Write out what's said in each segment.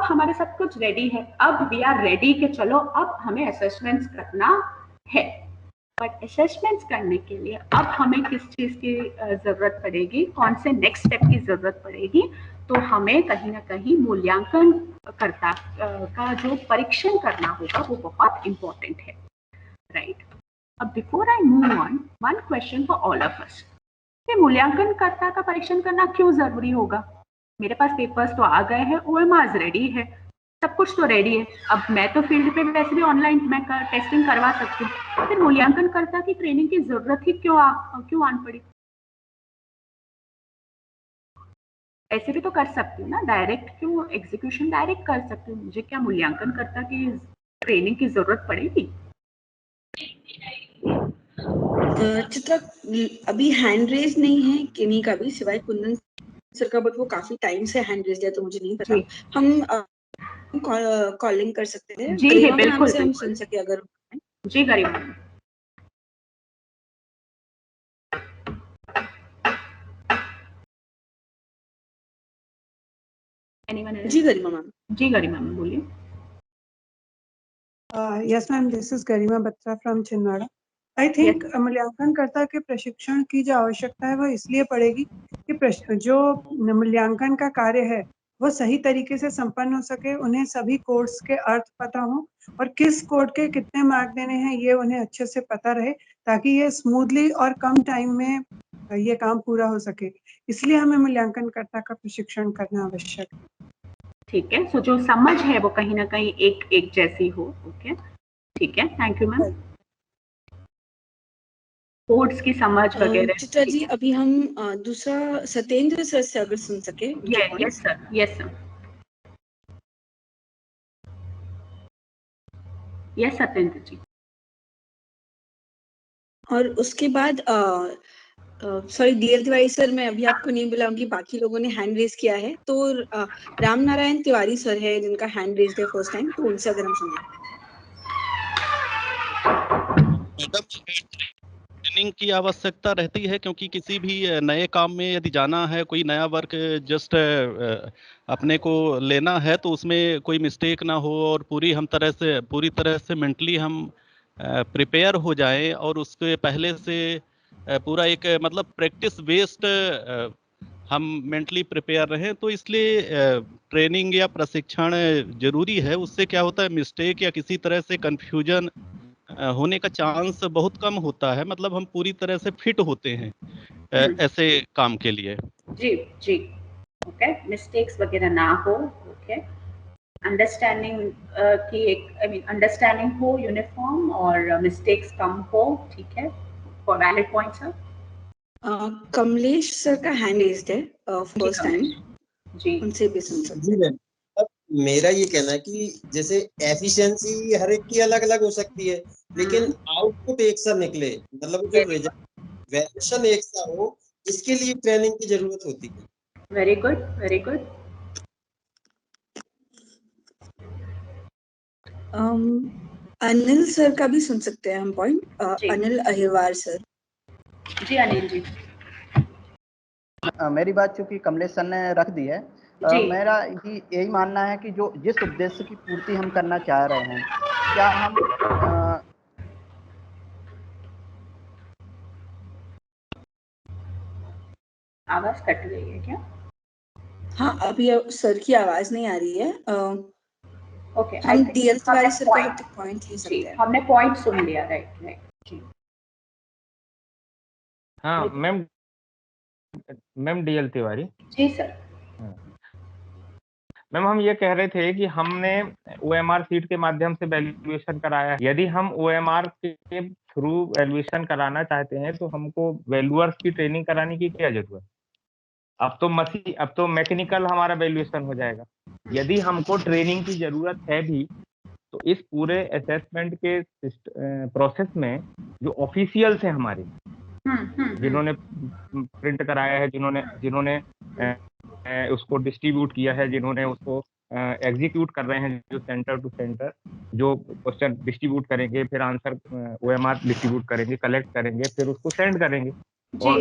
हमारे सब कुछ रेडी है, अब वी आर रेडी कि चलो अब हमें असेसमेंट्स करना है। बट असेसमेंट्स करने के लिए अब हमें किस चीज़ की ज़रूरत पड़ेगी, कौन से नेक्स्ट स्टेप की ज़रूरत पड़ेगी, तो हमें कहीं ना कहीं मूल्यांकन कर्ता का जो परीक्षण करना होगा वो बहुत इम्पोर्टेंट है, राइट। अब before I move on, one question for all of us, मूल्यांकनकर्ता का परीक्षण करना क्यों जरूरी होगा? मेरे पास पेपर्स तो आ गए हैं, ओएमआर रेडी है, सब कुछ तो रेडी है, अब मैं तो फील्ड पे वैसे भी ऑनलाइन मैं टेस्टिंग करवा सकती हूँ, फिर मूल्यांकनकर्ता की ट्रेनिंग की जरूरत ही क्यों आन पड़ी? ऐसे भी तो कर सकती हूँ ना, डायरेक्ट क्यों एग्जीक्यूशन डायरेक्ट कर सकती हूँ, मुझे क्या मूल्यांकनकर्ता की ट्रेनिंग की जरूरत पड़ेगी? चित्रा, अभी हैंड रेज नहीं है किन्हीं का भी सिवाय कुंदन सर का, बट वो काफी टाइम से हैंड रेज है तो मुझे नहीं पता। हम कॉलिंग कर सकते थे जी बिल्कुल से हम सुन सके अगर। जी गरिमा, जी गरिमा मैम। जी गरिमा मैम बोलिए। Yes ma'am, this is Garima Batra from Chhindwara. I think मूल्यांकनकर्ता के प्रशिक्षण की जो आवश्यकता है वो इसलिए पड़ेगी कि जो मूल्यांकन का कार्य है वो सही तरीके से संपन्न हो सके, उन्हें सभी कोड्स के अर्थ पता हो और किस कोड के कितने मार्क देने हैं ये उन्हें अच्छे से पता रहे, ताकि ये स्मूथली और कम टाइम में ये काम पूरा हो सके। इसलिए हमें मूल्यांकनकर्ता का प्रशिक्षण करना आवश्यक है। ठीक है, सो जो समझ है वो कहीं ना कहीं एक जैसी हो। ओके, ठीक है, थैंक यू मैम। कोड्स की समझ वगैरह। चित्रा जी, अभी हम दूसरा सत्येंद्र सर से अगर सुन सके। Yes sir, yes sir, yes Satyendra ji. और उसके बाद सॉरी डीएल तिवारी सर, मैं अभी आपको नहीं बुलाऊंगी, बाकी लोगों ने हैंड रेज किया है, तो राम नारायण तिवारी सर है जिनका हैंड रेज है फर्स्ट टाइम, तो उनसे अगर हम सुने। ट्रेनिंग की आवश्यकता रहती है, क्योंकि किसी भी नए काम में यदि जाना है, कोई नया वर्क जस्ट अपने को लेना है, तो उसमें कोई मिस्टेक ना हो और पूरी तरह से मेंटली हम प्रिपेयर हो जाएं और उसके पहले से पूरा एक मतलब प्रैक्टिस बेस्ड हम मेंटली प्रिपेयर रहें। तो इसलिए ट्रेनिंग या प्रशिक्षण जरूरी है। उससे क्या होता है, मिस्टेक या किसी तरह से कंफ्यूजन होने का चांस बहुत कम होता है, मतलब हम पूरी तरह से फिट होते हैं ऐसे काम के लिए। जी जी, ओके, मिस्टेक्स वगैरह ना हो। ओके, अंडरस्टैंडिंग की एक अंडरस्टैंडिंग हो यूनिफॉर्म और मिस्टेक्स कम हो। ठीक है, for valid point sir. Kamlesh sir का हैंड रेज्ड है फर्स्ट टाइम जी, उनसे भी सुन सकते हैं। मेरा ये कहना है कि जैसे एफिशिएंसी हर एक की अलग अलग हो सकती है, लेकिन आउटपुट एक सा निकले, मतलब जो वैल्यूएशन एक सा हो, इसके लिए ट्रेनिंग की जरूरत होती है। Very good, very good. Anil sir का भी सुन सकते हैं हम पॉइंट। अनिल अहिरवार सर। जी अनिल जी। मेरी बात चूंकि कमलेश सर ने रख दी है, मेरा यही मानना है कि जो जिस उद्देश्य की पूर्ति हम करना चाह रहे हैं, क्या हम आवाज कट गई है क्या? हाँ, अभी सर की आवाज नहीं आ रही है। ओके, हम डीएल तिवारी सर का पॉइंट ले सकते हैं। हमने पॉइंट सुन लिया, राइट राइट जी। हाँ ma'am DL Tiwari ji sir. Ma'am, हम ये कह रहे थे कि हमने ओएमआर सीट के माध्यम से वैल्यूएशन कराया है। यदि हम ओएमआर के थ्रू वैल्यूएशन कराना चाहते हैं तो हमको वैल्यूअर्स की ट्रेनिंग कराने की क्या जरूरत? अब तो मैकेनिकल हमारा वैल्यूएशन हो जाएगा। यदि हमको ट्रेनिंग की जरूरत है भी, तो इस पूरे असेसमेंट के प्रोसेस में जो ऑफिशियल्स हैं हमारे, जिन्होंने प्रिंट कराया है, जिन्होंने उसको डिस्ट्रीब्यूट किया है, जिन्होंने उसको एग्जीक्यूट कर रहे हैं, जो सेंटर टू सेंटर जो क्वेश्चन डिस्ट्रीब्यूट करेंगे, फिर आंसर ओएमआर डिस्ट्रीब्यूट करेंगे, कलेक्ट करेंगे, फिर उसको सेंड करेंगे। और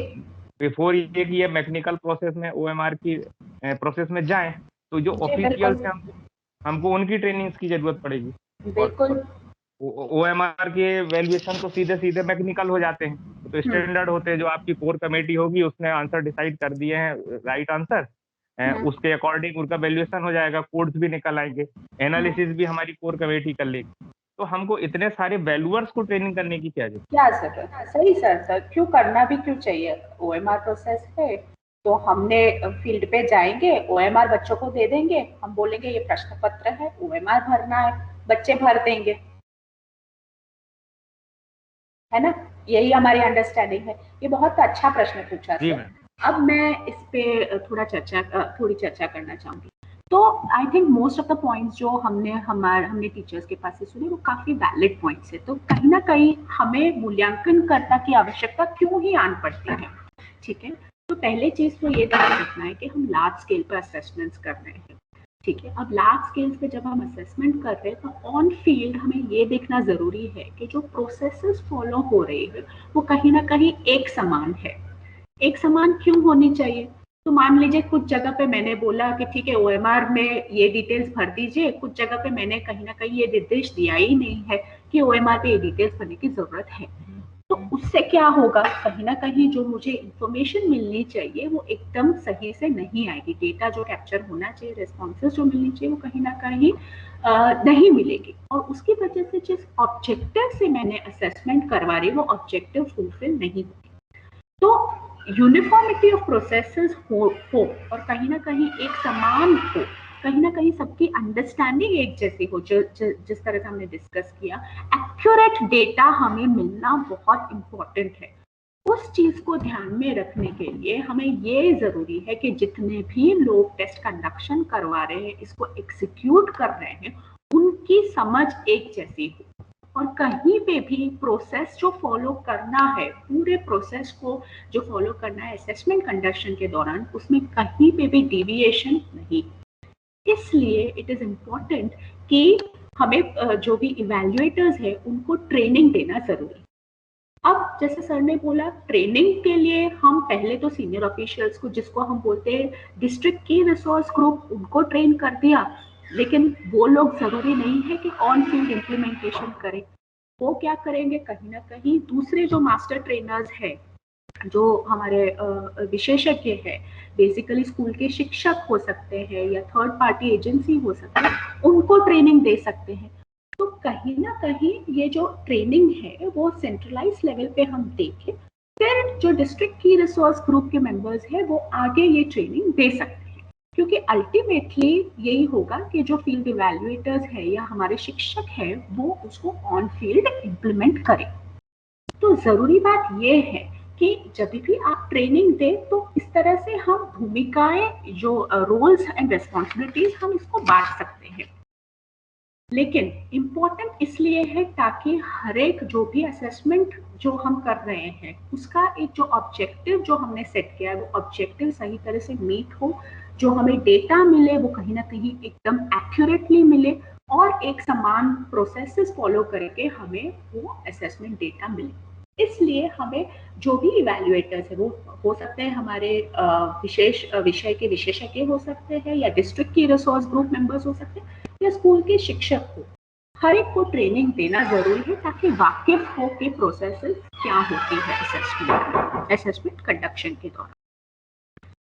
बिफोर ये कि ये मैकेनिकल प्रोसेस में ओएमआर की प्रोसेस में जाए, तो जो ऑफिशियल्स हैं हमको उनकी ट्रेनिंग्स की जरूरत पड़ेगी। बिल्कुल। OMR के वैल्यूएशन तो सीधे सीधे मैकेनिकल हो जाते हैं, तो स्टैंडर्ड होते हैं, जो आपकी कोर कमेटी होगी उसने आंसर डिसाइड कर दिए हैं, राइट आंसर, उसके अकॉर्डिंग उनका वैल्यूएशन हो जाएगा, कोड्स भी निकल आएंगे, एनालिसिस भी हमारी कोर कमेटी कर लेगी। तो हमको इतने सारे वैल्यूअर्स को ट्रेनिंग करने की क्या जरूरत है? सही सर, क्यों करना भी क्यों चाहिए? OMR प्रोसेस है तो हमने फील्ड पे जाएंगे, OMR बच्चों को दे देंगे, हम बोलेंगे ये प्रश्न पत्र है, OMR भरना है, बच्चे भर देंगे, है ना? यही हमारी अंडरस्टैंडिंग है। ये बहुत अच्छा प्रश्न पूछा सर। अब मैं इस पे थोड़ी चर्चा करना चाहूंगी। तो I think most of the points जो हमने टीचर्स के पास से सुने वो काफी वैलिड पॉइंट्स है। तो कहीं ना कहीं हमें मूल्यांकनकर्ता की आवश्यकता क्यों ही आन पड़ती है, ठीक है? तो पहले चीज तो ये ध्यान रखना है कि हम लार्ज स्केल पर असेसमेंट्स कर रहे हैं, ठीक है? अब लार्ज स्केल पे जब हम असेसमेंट कर रहे हैं तो ऑन फील्ड हमें ये देखना जरूरी है कि जो प्रोसेसेस फॉलो हो रही है वो कहीं ना कहीं एक समान है। एक समान क्यों होनी चाहिए? तो मान लीजिए कुछ जगह पे मैंने बोला कि ठीक है OMR में ये डिटेल्स भर दीजिए, कुछ जगह पे मैंने कहीं ना कहीं ये निर्देश दिया ही नहीं है कि OMR पे ये डिटेल्स भरने की जरूरत है। तो उससे क्या होगा? कहीं ना कहीं जो मुझे इंफॉर्मेशन मिलनी चाहिए वो एकदम सही से नहीं आएगी। डेटा जो कैप्चर होना चाहिए, रिस्पॉन्सेस जो मिलनी चाहिए वो कहीं ना कहीं नहीं मिलेगी, और उसकी वजह से जिस ऑब्जेक्टिव से मैंने असेसमेंट करवा रही वो ऑब्जेक्टिव फुलफिल नहीं होगी। तो यूनिफॉर्मिटी ऑफ प्रोसेसेस हो और कहीं ना कहीं एक समान हो, कहीं ना कहीं सबकी अंडरस्टैंडिंग एक जैसी हो, जिस तरह से हमने डिस्कस किया, एक्यूरेट डेटा हमें मिलना बहुत इंपॉर्टेंट है। उस चीज को ध्यान में रखने के लिए हमें ये जरूरी है कि जितने भी लोग टेस्ट कंडक्शन करवा रहे हैं, इसको एग्जीक्यूट कर रहे हैं, उनकी समझ एक जैसी हो, और कहीं पे भी प्रोसेस जो फॉलो करना है, पूरे प्रोसेस को जो फॉलो करना है असेसमेंट कंडक्शन के दौरान, उसमें कहीं पे भी डिविएशन नहीं। इसलिए इट इज इम्पोर्टेंट कि हमें जो भी इवैल्यूएटर्स है उनको ट्रेनिंग देना जरूरी। अब जैसे सर ने बोला, ट्रेनिंग के लिए हम पहले तो सीनियर ऑफिशियल्स को, जिसको हम बोलते हैं डिस्ट्रिक्ट की रिसोर्स ग्रुप, उनको ट्रेन कर दिया, लेकिन वो लोग जरूरी नहीं है कि ऑन फील्ड इम्प्लीमेंटेशन करें। वो क्या करेंगे? कहीं ना कहीं दूसरे जो मास्टर ट्रेनर्स है, जो हमारे विशेषज्ञ है, बेसिकली स्कूल के शिक्षक हो सकते हैं या थर्ड पार्टी एजेंसी हो सकती है, उनको ट्रेनिंग दे सकते हैं। तो कहीं ना कहीं ये जो ट्रेनिंग है वो सेंट्रलाइज लेवल पे हम देखें, फिर जो डिस्ट्रिक्ट की रिसोर्स ग्रुप के मेंबर्स है वो आगे ये ट्रेनिंग दे सकते हैं, क्योंकि अल्टीमेटली यही होगा कि जो फील्ड इवैल्यूएटर्स है या हमारे शिक्षक है वो उसको ऑन फील्ड इम्प्लीमेंट करें। तो जरूरी बात ये है कि जब भी आप ट्रेनिंग दें तो इस तरह से हम भूमिकाएं, जो रोल्स एंड रिस्पॉन्सिबिलिटीज, हम इसको बांट सकते हैं। लेकिन इम्पोर्टेंट इसलिए है ताकि हर एक जो भी असेसमेंट जो हम कर रहे हैं उसका एक जो ऑब्जेक्टिव जो हमने सेट किया है वो ऑब्जेक्टिव सही तरह से मीट हो, जो हमें डेटा मिले वो कहीं ना कहीं एकदम एक्यूरेटली मिले, और एक समान प्रोसेसेस फॉलो करके हमें वो असेसमेंट डेटा मिले। इसलिए हमें जो भी इवैल्यूएटर्स है वो हो सकते हैं हमारे विशेष विषय के विशेषज्ञ हो सकते हैं, या डिस्ट्रिक्ट की रिसोर्स ग्रुप मेंबर्स हो सकते हैं, या स्कूल के शिक्षक हो, हर एक को ट्रेनिंग देना जरूरी है ताकि वाकिफ हो कि प्रोसेसेस क्या होती है असेसमेंट कंडक्शन के दौरान।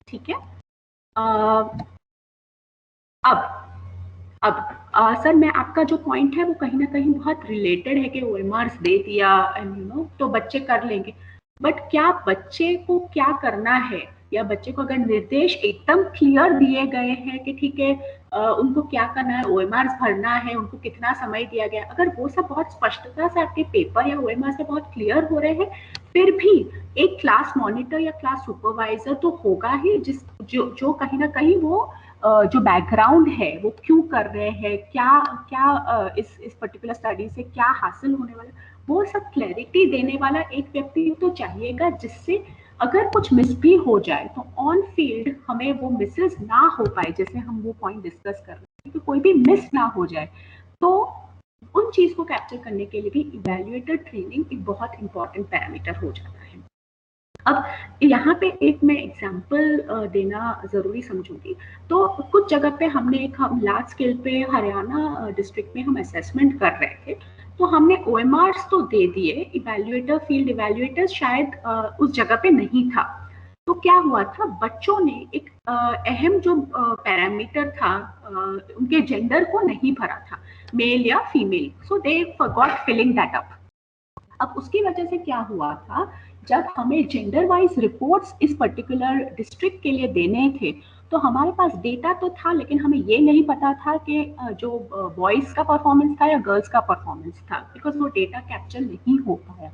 ठीक है? अब सर, मैं आपका जो पॉइंट है वो कहीं ना कहीं बहुत रिलेटेड है कि OMRs दे दिया तो बच्चे कर लेंगे, बट क्या बच्चे को क्या करना है, या बच्चे को अगर निर्देश एकदम क्लियर दिए गए हैं कि ठीक है उनको क्या करना है, OMRs भरना है, उनको कितना समय दिया गया, अगर वो सब बहुत स्पष्टता से आपके पेपर या OMR से बहुत क्लियर हो रहे हैं, फिर भी एक क्लास मॉनिटर या क्लास सुपरवाइजर तो होगा ही, जो कहीं ना कहीं वो जो बैकग्राउंड है वो क्यों कर रहे हैं, क्या इस पर्टिकुलर स्टडी से क्या हासिल होने वाला, वो सब क्लैरिटी देने वाला एक व्यक्ति तो चाहिएगा, जिससे अगर कुछ मिस भी हो जाए तो ऑन फील्ड हमें वो मिसेस ना हो पाए, जैसे हम वो पॉइंट डिस्कस कर रहे हैं कि कोई भी मिस ना हो जाए। तो उन चीज को कैप्चर करने के लिए भी इवैल्यूएटर ट्रेनिंग एक बहुत इंपॉर्टेंट पैरामीटर हो जाता है। अब यहाँ पे एक मैं एग्जांपल देना ज़रूरी समझूंगी। तो कुछ जगह पे हम लार्ज स्केल पे हरियाणा डिस्ट्रिक्ट में हम असेसमेंट कर रहे थे, तो हमने OMRs तो दे दिए, इवैल्यूएटर, फील्ड इवैल्यूएटर शायद उस जगह पे नहीं था। तो क्या हुआ था, बच्चों ने एक अहम जो पैरामीटर था, उनके जेंडर को नहीं भरा था, मेल या female, so they forgot filling that up. अब उसकी वजह से क्या हुआ था, जब हमें जेंडर वाइज रिपोर्ट्स इस पर्टिकुलर डिस्ट्रिक्ट के लिए देने थे, तो हमारे पास डेटा तो था, लेकिन हमें ये नहीं पता था कि जो बॉयज का परफॉर्मेंस था या गर्ल्स का परफॉर्मेंस था, बिकॉज वो डेटा कैप्चर नहीं हो पाया।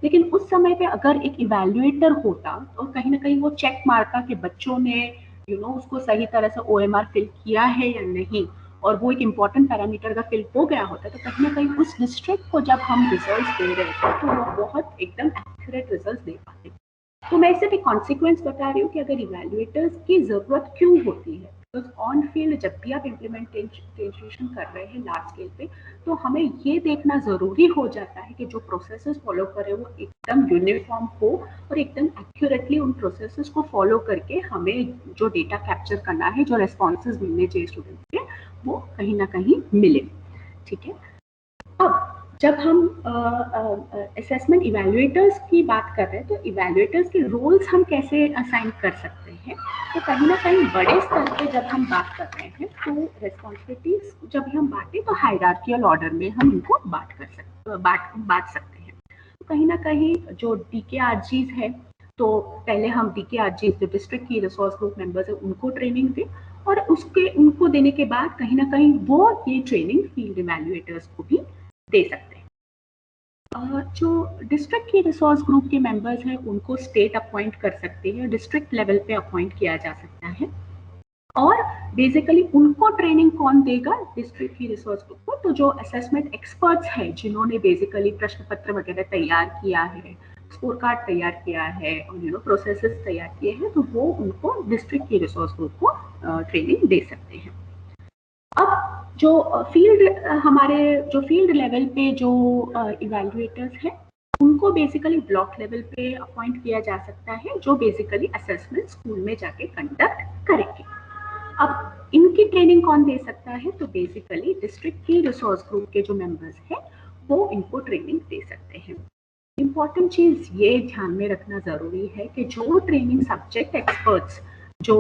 लेकिन उस समय पे अगर एक इवैल्यूएटर होता तो कहीं ना कहीं वो चेक मारता कि बच्चों ने उसको सही तरह से OMR फिल किया है या नहीं, और वो एक इम्पॉर्टेंट पैरामीटर का फिल हो गया होता, तो कहीं ना कहीं उस डिस्ट्रिक्ट को जब हम रिजल्ट्स दे रहे थे तो वो बहुत एकदम एक्यूरेट रिजल्ट्स दे पाते। तो मैं इससे भी कॉन्सिक्वेंस बता रही हूँ कि अगर इवैल्यूएटर्स की जरूरत क्यों होती है, तो ऑन फील्ड जब भी आप इम्प्लीमेंटेशन कर रहे हैं लार्ज स्केल पे, तो हमें ये देखना जरूरी हो जाता है कि जो प्रोसेसेस फॉलो करें वो एकदम यूनिफॉर्म हो और एकदम एक्यूरेटली उन प्रोसेसेस को फॉलो करके हमें जो डेटा कैप्चर करना है, जो रेस्पॉन्सेज मिलने चाहिए स्टूडेंट के, वो कहीं ना कहीं मिले। ठीक है, अब जब हम असेसमेंट इवैल्यूएटर्स की बात कर रहे हैं, तो इवैल्यूएटर्स के रोल्स हम कैसे असाइन कर सकते हैं, तो कहीं ना कहीं बड़े स्तर पे जब हम बात कर रहे हैं तो रिस्पॉन्सिबिलिटीज जब हम बांटें तो हायरार्कियल ऑर्डर में हम इनको बांट सकते हैं। तो कहीं ना कहीं जो DKRGs है, तो पहले हम DKRGs जो डिस्ट्रिक्ट की रिसोर्स ग्रुप मेंबर्स है उनको ट्रेनिंग दें, और उनको देने के बाद कहीं ना कहीं वो ये ट्रेनिंग फील्ड इवैल्यूएटर्स को भी दे सकते हैं। जो डिस्ट्रिक्ट की रिसोर्स ग्रुप के मेंबर्स हैं उनको स्टेट अपॉइंट कर सकते हैं, डिस्ट्रिक्ट लेवल पे अपॉइंट किया जा सकता है, और बेसिकली उनको ट्रेनिंग कौन देगा, डिस्ट्रिक्ट की रिसोर्स ग्रुप को। तो जो असेसमेंट एक्सपर्ट्स हैं जिन्होंने बेसिकली प्रश्न पत्र वगैरह तैयार किया है, स्कोर कार्ड तैयार किया है और प्रोसेसेस तैयार किए हैं, तो वो उनको डिस्ट्रिक्ट की रिसोर्स ग्रुप को ट्रेनिंग दे सकते हैं। अब जो फील्ड लेवल पे जो इवैल्यूएटर्स हैं उनको बेसिकली ब्लॉक लेवल पे अपॉइंट किया जा सकता है, जो बेसिकली असेसमेंट स्कूल में जाके कंडक्ट करेंगे। अब इनकी ट्रेनिंग कौन दे सकता है, तो बेसिकली डिस्ट्रिक्ट की रिसोर्स ग्रुप के जो मेंबर्स हैं वो इनको ट्रेनिंग दे सकते हैं। इम्पॉर्टेंट चीज ये ध्यान में रखना जरूरी है कि जो ट्रेनिंग सब्जेक्ट एक्सपर्ट्स जो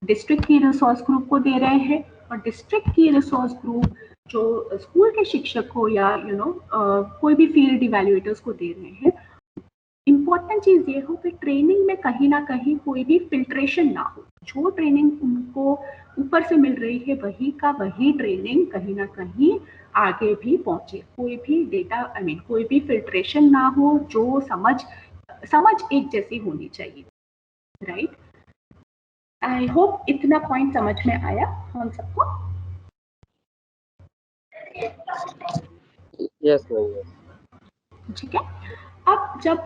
डिस्ट्रिक्ट की रिसोर्स ग्रुप को दे रहे हैं, और डिस्ट्रिक्ट की रिसोर्स ग्रुप जो स्कूल के शिक्षक को या कोई भी फील्ड इवैल्यूएटर्स को दे रहे हैं, इम्पॉर्टेंट चीज ये हो कि ट्रेनिंग में कहीं ना कहीं कोई भी फिल्ट्रेशन ना हो। जो ट्रेनिंग उनको ऊपर से मिल रही है वही का वही ट्रेनिंग कहीं ना कहीं आगे भी पहुंचे, कोई भी डेटा कोई भी फिल्ट्रेशन ना हो, जो समझ एक जैसी होनी चाहिए, राइट। आई होप इतना पॉइंट समझ में आया हम सबको। यस। ठीक है, अब जब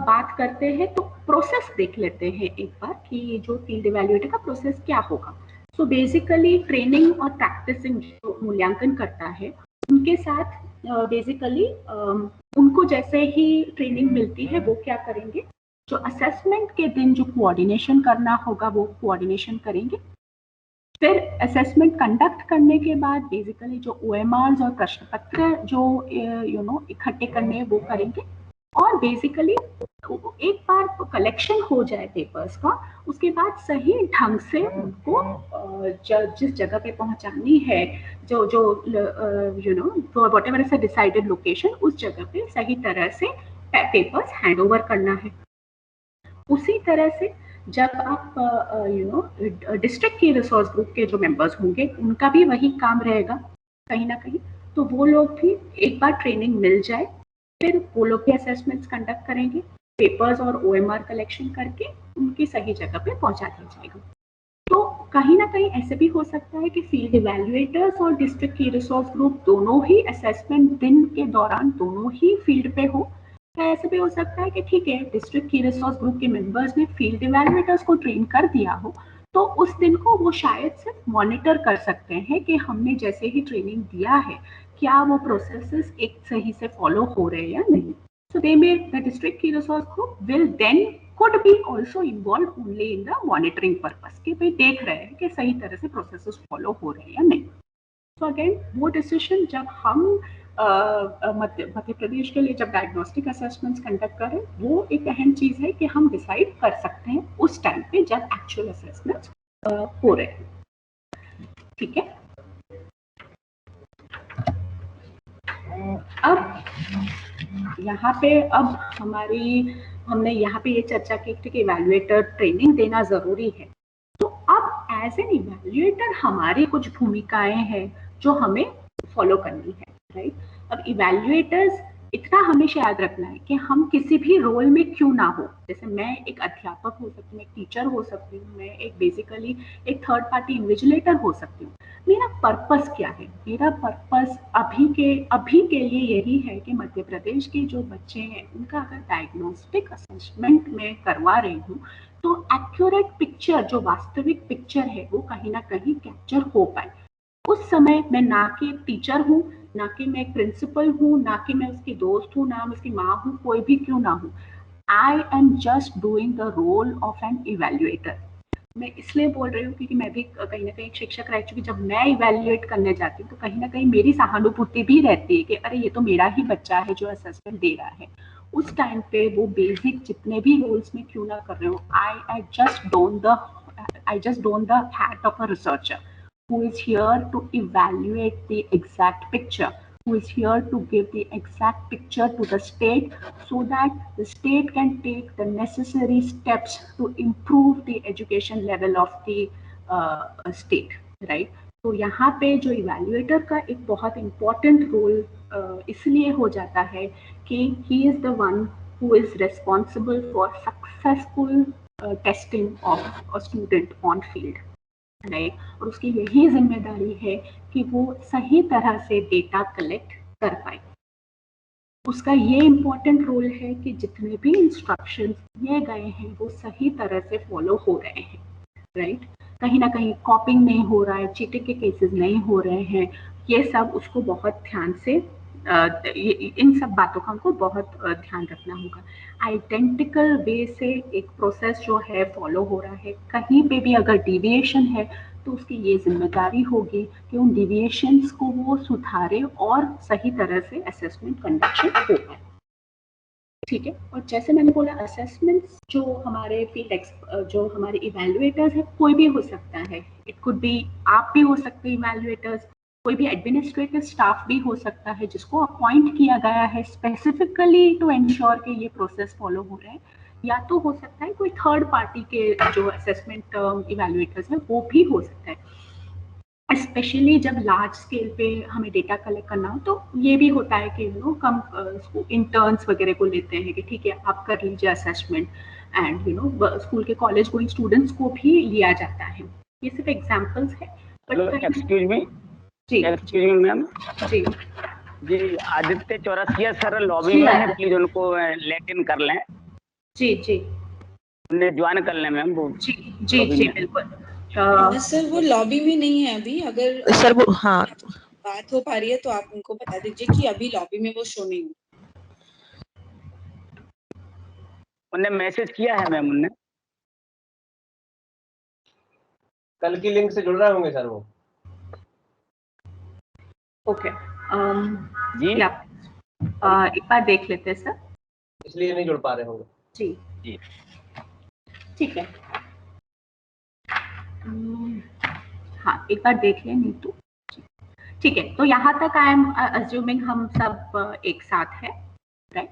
बात करते हैं तो प्रोसेस देख लेते हैं एक बार कि जो फील्ड इवैल्यूएटर का प्रोसेस क्या होगा। सो बेसिकली ट्रेनिंग और प्रैक्टिसिंग जो मूल्यांकन करता है उनके साथ बेसिकली उनको जैसे ही ट्रेनिंग मिलती है वो क्या करेंगे, जो असेसमेंट के दिन जो कोऑर्डिनेशन करना होगा वो कोऑर्डिनेशन करेंगे। फिर असेसमेंट कंडक्ट करने के बाद बेसिकली जो OMRs और प्रश्न पत्र जो इकट्ठे करने हैं वो करेंगे, और बेसिकली एक बार कलेक्शन हो जाए पेपर्स का, उसके बाद सही ढंग से उनको जिस जगह पे पहुंचानी है, जो whatever is a decided location, उस जगह पे सही तरह से पेपर्स हैंड ओवर करना है। उसी तरह से जब आप डिस्ट्रिक्ट की रिसोर्स ग्रुप के जो मेंबर्स होंगे उनका भी वही काम रहेगा कहीं ना कहीं, तो वो लोग भी एक बार ट्रेनिंग मिल जाए फिर वो लोग भी असेसमेंट्स कंडक्ट करेंगे, पेपर्स और OMR कलेक्शन करके उनकी सही जगह पे पहुंचा दिया जाएगा। तो कहीं ना कहीं ऐसे भी हो सकता है कि फील्ड इवैल्यूएटर्स और डिस्ट्रिक्ट की रिसोर्स ग्रुप दोनों ही असेसमेंट दिन के दौरान दोनों ही फील्ड पे हो। ऐसे भी हो सकता है कि ठीक है डिस्ट्रिक्ट की रिसोर्स ग्रुप के मेंबर्स ने फील्ड इवैल्यूएटर्स को ट्रेन कर दिया हो, तो उस दिन को वो शायद सिर्फ मॉनिटर कर सकते हैं कि हमने जैसे ही ट्रेनिंग दिया है क्या वो प्रोसेसेस एक सही से फॉलो हो रहे हैं या नहीं। So they may, the district key resource group will then could be also involved only in the monitoring purpose कि भाई देख रहे हैं कि सही तरह से प्रोसेसेस फॉलो हो रहे हैं या नहीं. So again वो डिसीजन जब हम मध्य प्रदेश के लिए जब डायग्नोस्टिक असेसमेंट्स कंडक्ट करें, वो एक अहम चीज है कि हम डिसाइड कर सकते हैं उस टाइम पे जब एक्चुअल असेसमेंट्स हो रहे हैं. ठीक है. अब यहाँ पे अब हमने यहाँ पे ये चर्चा की कि इवैल्यूएटर ट्रेनिंग देना जरूरी है. तो अब एज एन इवैल्यूएटर हमारी कुछ भूमिकाएं हैं जो हमें फॉलो करनी है, राइट. अब इवैल्यूएटर्स इतना हमेशा याद रखना है कि हम किसी भी रोल में क्यों ना हो. जैसे मैं एक अध्यापक हो सकती हूँ, एक टीचर हो सकती हूँ, मैं एक बेसिकली एक थर्ड पार्टी इन्विजिलेटर हो सकती हूँ. मेरा पर्पस क्या है? मेरा पर्पस अभी के लिए यही है कि मध्य प्रदेश के जो बच्चे हैं उनका अगर डायग्नोस्टिक असेसमेंट में करवा रही हूँ तो एक्यूरेट पिक्चर, जो वास्तविक पिक्चर है, वो कहीं ना कहीं कैप्चर हो पाए. उस समय मैं ना कि एक टीचर हूँ, ना कि मैं एक प्रिंसिपल हूँ, ना कि मैं उसकी दोस्त हूँ, ना मैं उसकी माँ हूँ, कोई भी क्यों ना हूँ. I am just doing the role of an evaluator. मैं इसलिए बोल रही हूँ क्योंकि मैं भी कहीं ना कहीं एक शिक्षक रह चुकी. जब मैं इवैल्यूएट करने जाती हूँ तो कहीं ना कहीं मेरी सहानुभूति भी रहती है कि अरे ये तो मेरा ही बच्चा है जो असेसमेंट दे रहा है. उस टाइम पे वो बेसिक जितने भी रोल्स में क्यों ना कर रहे हो, I just don't the hat of a researcher who is here to evaluate the exact picture, who is here to give the exact picture to the state so that the state can take the necessary steps to improve the education level of the state, right. तो यहाँ पे जो evaluator का एक बहुत important role इसलिए हो जाता है कि he is the one who is responsible for successful testing of a student on field, right. और उसकी यही जिम्मेदारी है कि वो सही तरह से डेटा कलेक्ट कर पाए. उसका ये इम्पोर्टेंट रोल है कि जितने भी इंस्ट्रक्शंस दिए गए हैं वो सही तरह से फॉलो हो रहे हैं, राइट. कहीं ना कहीं कॉपिंग नहीं हो रहा है, चीटिंग के केसेस नहीं हो रहे हैं. ये सब उसको बहुत ध्यान से इन सब बातों का हमको बहुत ध्यान रखना होगा. आइडेंटिकल वे से एक प्रोसेस जो है फॉलो हो रहा है, कहीं पे भी अगर डिविएशन है तो उसकी ये जिम्मेदारी होगी कि उन डिविएशंस को वो सुधारे और सही तरह से असेसमेंट कंडक्शन हो पाए. ठीक है. और जैसे मैंने बोला, असेसमेंट्स जो हमारे फील्ड जो हमारे इवैल्यूएटर्स है, कोई भी हो सकता है. इट कुड बी आप भी हो सकते हैं इवैल्यूएटर्स, कोई भी एडमिनिस्ट्रेटिव स्टाफ भी हो सकता है जिसको अपॉइंट किया गया है स्पेसिफिकली टू एंश्योर कि ये प्रोसेस फॉलो हो रहा है. या तो हो सकता है कोई थर्ड पार्टी के जो असेसमेंट इवैल्यूएटर्स हैं वो भी हो सकता है. स्पेशली जब लार्ज स्केल पे हमें डेटा कलेक्ट करना हो तो ये भी होता है कि कम इंटर्न्स वगैरह को लेते हैं कि ठीक है आप कर लीजिए असेसमेंट, एंड स्कूल के कॉलेज गोइंग स्टूडेंट्स को भी लिया जाता है. ये सिर्फ एग्जांपल्स है. Excuse me ma'am. जी आदित्य चौरसिया सर लॉबी में है, प्लीज उनको लेट इन कर लें. जी उन्हें ज्वाइन कर लें मैम. वो जी बिल्कुल. सर वो लॉबी में नहीं है अभी. अगर सर वो हाँ बात हो पा रही है तो आप उनको बता दीजिए कि अभी लॉबी में वो शो नहीं है. उन्हें मैसेज किया है मैम. उन्हें कल की लिंक से जुड़ रहे होंगे सर वो. ओके. जी एक बार देख लेते हैं सर, इसलिए नहीं जुड़ पा रहे होंगे. जी ठीक है. हाँ एक बार देख लें. नहीं तो ठीक है. तो यहाँ तक आई एम अज्यूमिंग हम सब एक साथ है, राइट.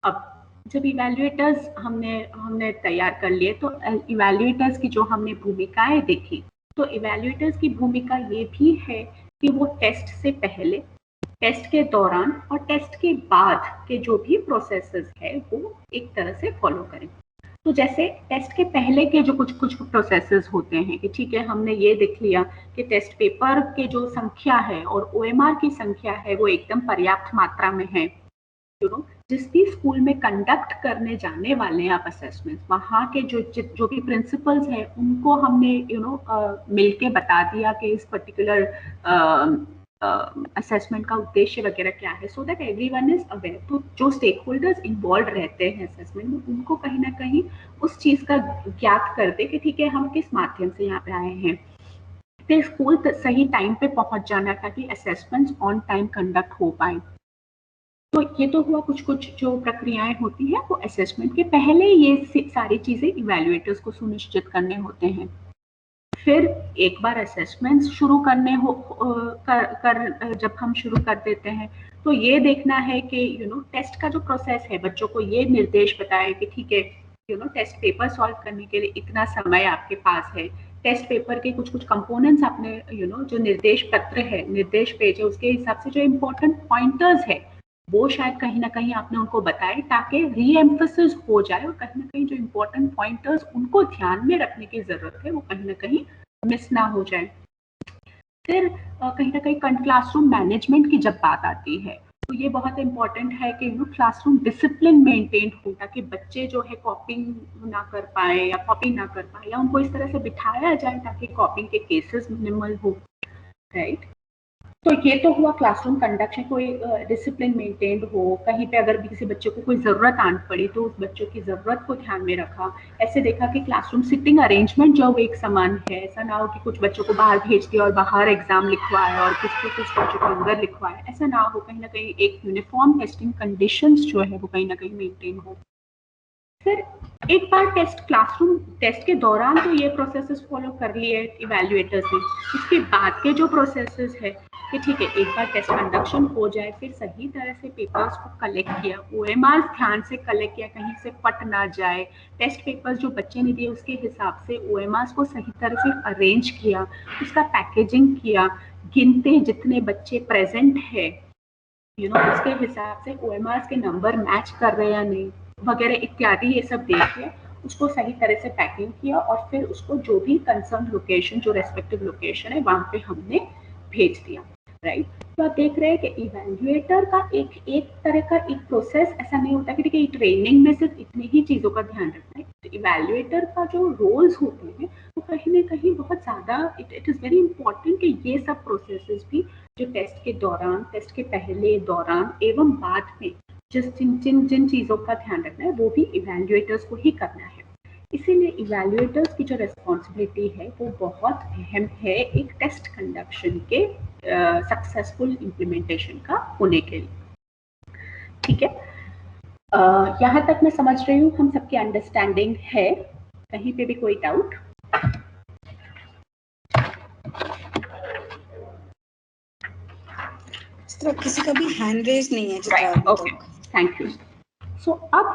अब जब इवैल्यूएटर्स हमने तैयार कर लिए तो इवैल्यूएटर्स की जो हमने भूमिकाएं देखी, तो इवैल्यूएटर्स की भूमिका ये भी है कि वो टेस्ट से पहले, टेस्ट के दौरान और टेस्ट के बाद के जो भी प्रोसेसेस है वो एक तरह से फॉलो करें. तो जैसे टेस्ट के पहले के जो कुछ प्रोसेसेस होते हैं कि ठीक है हमने ये देख लिया कि टेस्ट पेपर के जो संख्या है और OMR की संख्या है वो एकदम पर्याप्त मात्रा में है. जिस भी स्कूल में कंडक्ट करने जाने वाले हैं आप असेसमेंट, वहाँ के जो भी प्रिंसिपल्स हैं उनको हमने मिलके बता दिया कि इस पर्टिकुलर असेसमेंट का उद्देश्य वगैरह क्या है, so that everyone is aware. तो जो स्टेक होल्डर्स इन्वॉल्व रहते हैं असेसमेंट में, उनको कहीं ना कहीं उस चीज का ज्ञात कर दे कि ठीक है हम किस माध्यम से यहाँ पे आए हैं। फिर स्कूल सही टाइम पे पहुंच जाना ताकि असेसमेंट्स ऑन टाइम कंडक्ट हो पाए। तो ये तो हुआ कुछ कुछ जो प्रक्रियाएं होती हैं वो असेसमेंट के पहले ये सारी चीजें इवैल्यूएटर्स को सुनिश्चित करने होते हैं। फिर एक बार असेसमेंट्स शुरू करने हो जब हम शुरू कर देते हैं तो ये देखना है कि टेस्ट का जो प्रोसेस है, बच्चों को ये निर्देश बताए कि ठीक है टेस्ट पेपर सॉल्व करने के लिए इतना समय आपके पास है, टेस्ट पेपर के कुछ कुछ कंपोनेंट्स आपने जो निर्देश पत्र है, निर्देश पेज है, उसके हिसाब से जो इम्पोर्टेंट पॉइंटर्स है वो शायद कहीं ना कहीं आपने उनको बताए ताकि रीएम्फसिस हो जाए और कहीं ना कहीं जो इम्पोर्टेंट पॉइंटर्स उनको ध्यान में रखने की जरूरत है वो कहीं ना कहीं मिस ना हो जाए। फिर कहीं ना कहीं क्लासरूम मैनेजमेंट की जब बात आती है तो ये बहुत इंपॉर्टेंट है कि क्लासरूम डिसिप्लिन मेंटेन हो ताकि बच्चे जो है कॉपिंग ना कर पाए या कॉपी ना कर पाए, या उनको इस तरह से बिठाया जाए ताकि कॉपिंग के केसेस मिनिमल हो, राइट। तो ये तो हुआ क्लासरूम कंडक्शन, कोई डिसिप्लिन मेंटेन्ड हो, कहीं पे अगर भी किसी बच्चे को कोई ज़रूरत आन पड़ी तो उस बच्चों की ज़रूरत को ध्यान में रखा। ऐसे देखा कि क्लासरूम सिटिंग अरेंजमेंट जो एक समान है, ऐसा ना हो कि कुछ बच्चों को बाहर भेज दिया और बाहर एग्जाम लिखवाए और कुछ बच्चों को अंदर लिखवाए, ऐसा ना हो। कहीं ना कहीं एक यूनिफॉर्म टेस्टिंग कंडीशंस जो है वो कहीं ना कहीं मेंटेन हो। फिर एक बार क्लासरूम टेस्ट के दौरान तो ये प्रोसेसेस फॉलो कर लिए इवैल्यूएटर्स ने, उसके बाद के जो प्रोसेसेस है कि ठीक है एक बार टेस्ट कंडक्शन हो जाए, फिर सही तरह से पेपर्स को कलेक्ट किया, ओएमआर ध्यान से कलेक्ट किया, कहीं से फट ना जाए, टेस्ट पेपर्स जो बच्चे ने दिए उसके हिसाब से ओएमआर को सही तरह से अरेंज किया, उसका पैकेजिंग किया, गिनते जितने बच्चे प्रेजेंट है उसके हिसाब से ओएमआर के नंबर मैच कर रहे या नहीं वगैरह इत्यादि, ये सब देख के उसको सही तरह से पैकिंग किया और फिर उसको जो भी कंसर्न लोकेशन, जो रेस्पेक्टिव लोकेशन है वहां पे हमने भेज दिया, राइट। तो आप देख रहे हैं कि इवैल्यूएटर का एक तरह का एक प्रोसेस ऐसा नहीं होता कि ठीक है ट्रेनिंग में सिर्फ इतनी ही चीजों का ध्यान रखना है। तो इवैल्यूएटर का जो रोल्स होते हैं वो कहीं ना कहीं बहुत ज्यादा इट इज वेरी इंपॉर्टेंट कि ये सब प्रोसेसेस भी जो टेस्ट के दौरान, टेस्ट के पहले, दौरान एवं बाद में जिन चीजों का ध्यान रखना है वो भी इवैल्यूएटर्स को ही करना है। इसीलिए इवैल्यूएटर्स की जो रिस्पॉन्सिबिलिटी है वो बहुत अहम है एक टेस्ट कंडक्शन के सक्सेसफुल इम्प्लीमेंटेशन का होने के लिए, ठीक है। यहाँ तक मैं समझ रही हूँ हम सबकी अंडरस्टैंडिंग है, कहीं पे भी कोई डाउट? किसी का भी हैंड रेज नहीं है। Right, okay, thank you. So अब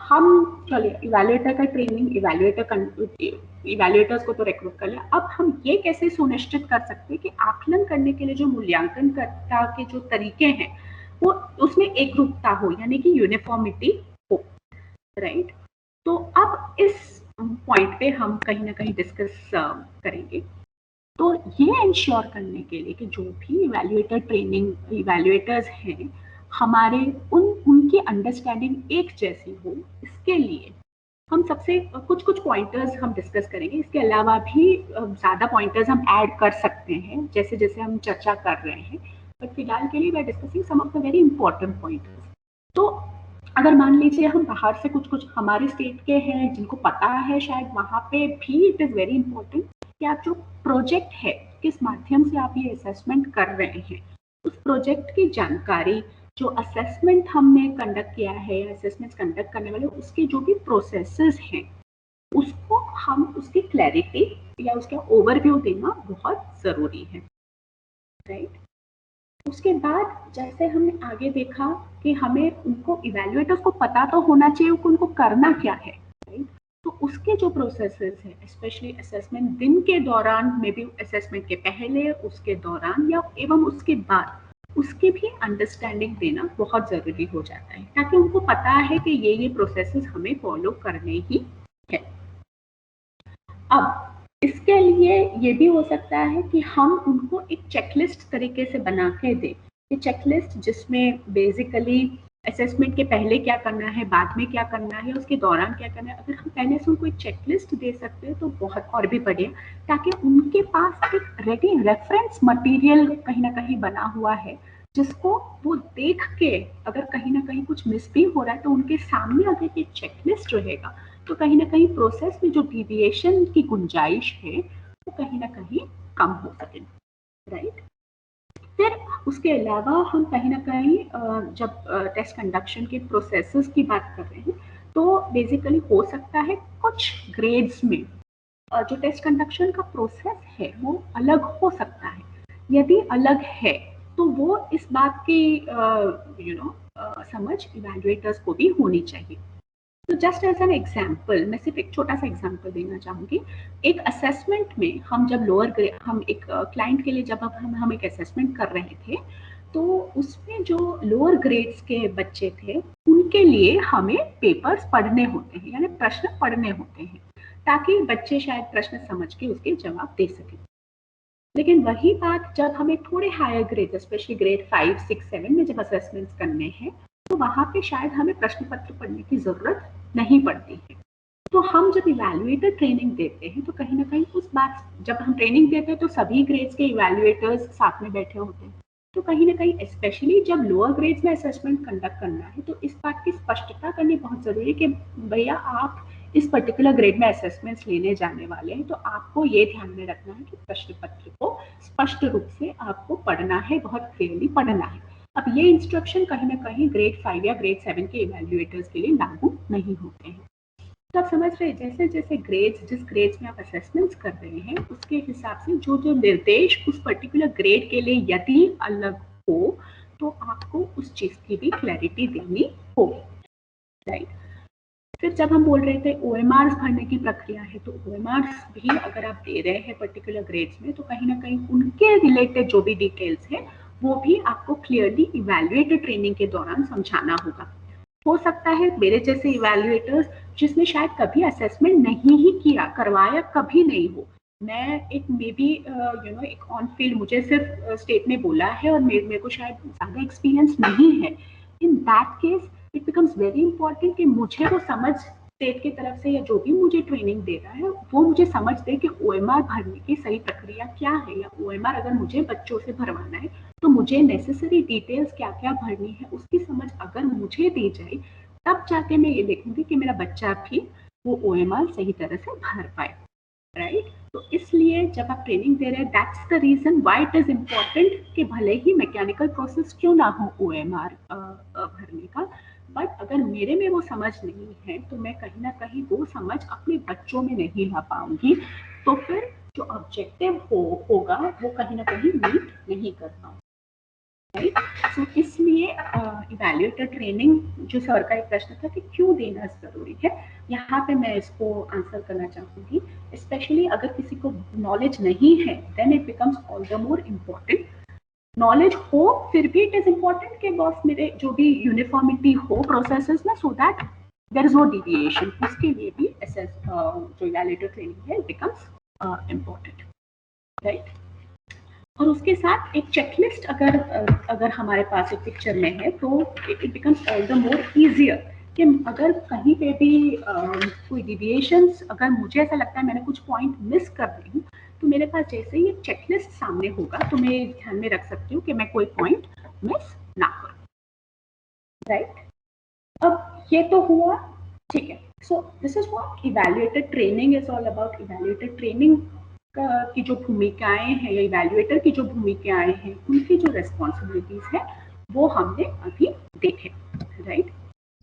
हम चलिए इवैल्यूएटर का ट्रेनिंग, इवैल्यूएटर्स को तो रिक्रूट कर लिया। अब हम ये कैसे सुनिश्चित कर सकते हैं कि आकलन करने के लिए जो मूल्यांकनकर्ता के जो तरीके हैं वो उसमें एक रूपता हो, यानी कि यूनिफॉर्मिटी हो, राइट। तो अब इस पॉइंट पे हम कहीं ना कहीं डिस्कस करेंगे। तो ये इंश्योर करने के लिए कि जो भी इवैल्यूएटर्स हैं हमारे उनकी अंडरस्टैंडिंग एक जैसी हो, इसके लिए हम सबसे कुछ पॉइंटर्स हम डिस्कस करेंगे। इसके अलावा भी ज़्यादा पॉइंटर्स हम ऐड कर सकते हैं जैसे जैसे हम चर्चा कर रहे हैं, बट फिलहाल के लिए we are discussing some of the very important pointers. तो अगर मान लीजिए हम बाहर से कुछ हमारे स्टेट के हैं जिनको पता है, शायद वहाँ पे भी इट इज़ वेरी इंपॉर्टेंट कि आप जो प्रोजेक्ट है किस माध्यम से आप ये असेसमेंट कर रहे हैं, उस प्रोजेक्ट की जानकारी, जो असेसमेंट हमने कंडक्ट किया है, असेसमेंट कंडक्ट करने वाले उसके जो भी प्रोसेसेस हैं उसको हम उसकी क्लैरिटी या उसका ओवरव्यू देना बहुत ज़रूरी है, राइट। उसके बाद जैसे हमने आगे देखा कि हमें उनको इवैल्यूएटर्स को पता तो होना चाहिए कि उनको करना क्या है, राइट। तो उसके जो प्रोसेसेस हैं स्पेशली असेसमेंट दिन के दौरान, मे बी असेसमेंट के पहले, उसके दौरान या एवं उसके बाद, उसकी भी अंडरस्टैंडिंग देना बहुत ज़रूरी हो जाता है ताकि उनको पता है कि ये प्रोसेसेस हमें फॉलो करने ही है। अब इसके लिए ये भी हो सकता है कि हम उनको एक चेकलिस्ट तरीके से बना के दें, ये चेकलिस्ट जिसमें बेसिकली असेसमेंट के पहले क्या करना है, बाद में क्या करना है, उसके दौरान क्या करना है, अगर हम पहले से उनको एक चेकलिस्ट दे सकते हैं तो बहुत और भी बढ़िया, ताकि उनके पास एक रेडी रेफरेंस मटेरियल कहीं ना कहीं बना हुआ है, जिसको वो देख के अगर कहीं ना कहीं कुछ मिस भी हो रहा है तो उनके सामने अगर ये चेकलिस्ट रहेगा तो कहीं ना कहीं प्रोसेस में जो डिविएशन की गुंजाइश है वो कहीं ना कहीं कम हो सके, राइट। फिर उसके अलावा हम कहीं ना कहीं जब टेस्ट कंडक्शन के प्रोसेसेस की बात कर रहे हैं तो बेसिकली हो सकता है कुछ ग्रेड्स में जो टेस्ट कंडक्शन का प्रोसेस है वो अलग हो सकता है। यदि अलग है तो वो इस बात की समझ इवैल्यूएटर्स को भी होनी चाहिए। तो जस्ट एज एन एग्जाम्पल, मैं सिर्फ एक छोटा सा एग्जाम्पल देना चाहूँगी। एक असेसमेंट में हम जब लोअर ग्रेड, हम एक क्लाइंट के लिए जब हम एक असेसमेंट कर रहे थे तो उसमें जो लोअर ग्रेड्स के बच्चे थे उनके लिए हमें पेपर्स पढ़ने होते हैं, यानी प्रश्न पढ़ने होते हैं, ताकि बच्चे शायद प्रश्न समझ के उसके जवाब दे सकें। लेकिन वही बात जब हमें थोड़े हायर ग्रेड, स्पेशली ग्रेड 5, 6, 7 में जब असेसमेंट्स करने हैं तो वहाँ पे शायद हमें प्रश्न पत्र पढ़ने की जरूरत नहीं पड़ती है। तो हम जब इवैल्यूएटर ट्रेनिंग देते हैं तो कहीं ना कहीं उस बात, जब हम ट्रेनिंग देते हैं तो सभी ग्रेड्स के इवैल्यूएटर्स साथ में बैठे होते हैं, तो कहीं ना कहीं स्पेशली जब लोअर ग्रेड्स में असेसमेंट कंडक्ट करना है तो इस बात की स्पष्टता करनी बहुत जरूरी है कि भैया आप इस पर्टिकुलर ग्रेड में असेसमेंट्स लेने जाने वाले हैं तो आपको ये ध्यान में रखना है कि प्रश्न पत्र को स्पष्ट रूप से आपको पढ़ना है, बहुत क्लियरली पढ़ना है। अब ये इंस्ट्रक्शन कहीं ना कहीं ग्रेड 5 या ग्रेड 7 के इवैल्यूएटर्स के लिए लागू नहीं होते हैं। तो आप समझ रहे, जैसे जैसे ग्रेड्स, जिस ग्रेड्स में आप असेसमेंट्स कर रहे हैं उसके हिसाब से जो जो निर्देश उस पर्टिकुलर ग्रेड के लिए यदि अलग हो तो आपको उस चीज की भी क्लैरिटी देनी होगी, राइट। फिर जब हम बोल रहे थे OMRs भरने की प्रक्रिया है, तो OMRs भी अगर आप दे रहे हैं पर्टिकुलर ग्रेड्स में तो कहीं ना कहीं उनके रिलेटेड जो भी डिटेल्स है वो भी आपको क्लियरली इवैल्यूएटर ट्रेनिंग के दौरान समझाना होगा। हो सकता है मेरे जैसे इवैल्यूएटर्स जिसने शायद कभी असेसमेंट नहीं ही किया, करवाया कभी नहीं हो, मैं एक मे बी एक ऑन फील्ड मुझे सिर्फ स्टेट में बोला है और मेरे को शायद ज़्यादा एक्सपीरियंस नहीं है, in that case it becomes very important कि मुझे वो समझ स्टेट की तरफ से या जो भी मुझे ट्रेनिंग दे रहा है वो मुझे समझ दे कि OMR भरने की सही प्रक्रिया क्या है, या OMR अगर मुझे बच्चों से भरवाना है तो मुझे नेसेसरी डिटेल्स क्या क्या भरनी है उसकी समझ अगर मुझे दी जाए तब जाके मैं ये देखूंगी कि मेरा बच्चा भी वो OMR सही तरह से भर पाए, राइट। तो इसलिए जब आप ट्रेनिंग दे रहे हैं that's the reason why it is important कि भले ही मैकेनिकल प्रोसेस क्यों ना हो OMR भरने का, बट अगर मेरे में वो समझ नहीं है तो मैं कहीं ना कहीं वो समझ अपने बच्चों में नहीं ला पाऊंगी, तो फिर जो ऑब्जेक्टिव होगा वो कहीं ना कहीं मीट नहीं कर पाऊंगी, राइट। सो इसलिए इवैल्यूएटर ट्रेनिंग, जो सर का एक प्रश्न था कि क्यों देना जरूरी है, यहाँ पे मैं इसको आंसर करना चाहूँगी। स्पेशली अगर किसी को नॉलेज नहीं है then it becomes all the more important. Knowledge हो फिर भी इट इज इम्पोर्टेंट कि बॉस मेरे जो भी यूनिफॉर्मिटी हो प्रोसेसेस में, so that there is no deviation, उसके लिए भी जो इवैल्यूएटर ट्रेनिंग है बिकम्स इम्पोर्टेंट, राइट। और उसके साथ एक चेकलिस्ट अगर हमारे पास एक पिक्चर में है तो it becomes all the more easier कि अगर कहीं पे भी कोई डिविएशंस, अगर मुझे ऐसा लगता है मैंने कुछ पॉइंट मिस कर रही हूँ तो मेरे पास जैसे ही एक चेकलिस्ट सामने होगा तो मैं ध्यान में रख सकती हूँ कि मैं कोई पॉइंट मिस ना करूँ, राइट। अब ये तो हुआ, ठीक है। So this is what evaluator training is all about. Evaluator training की जो भूमिकाएं हैं या इवैल्यूएटर की जो भूमिकाएं हैं उनकी जो रेस्पॉन्सिबिलिटीज है वो हमने अभी देखे, राइट।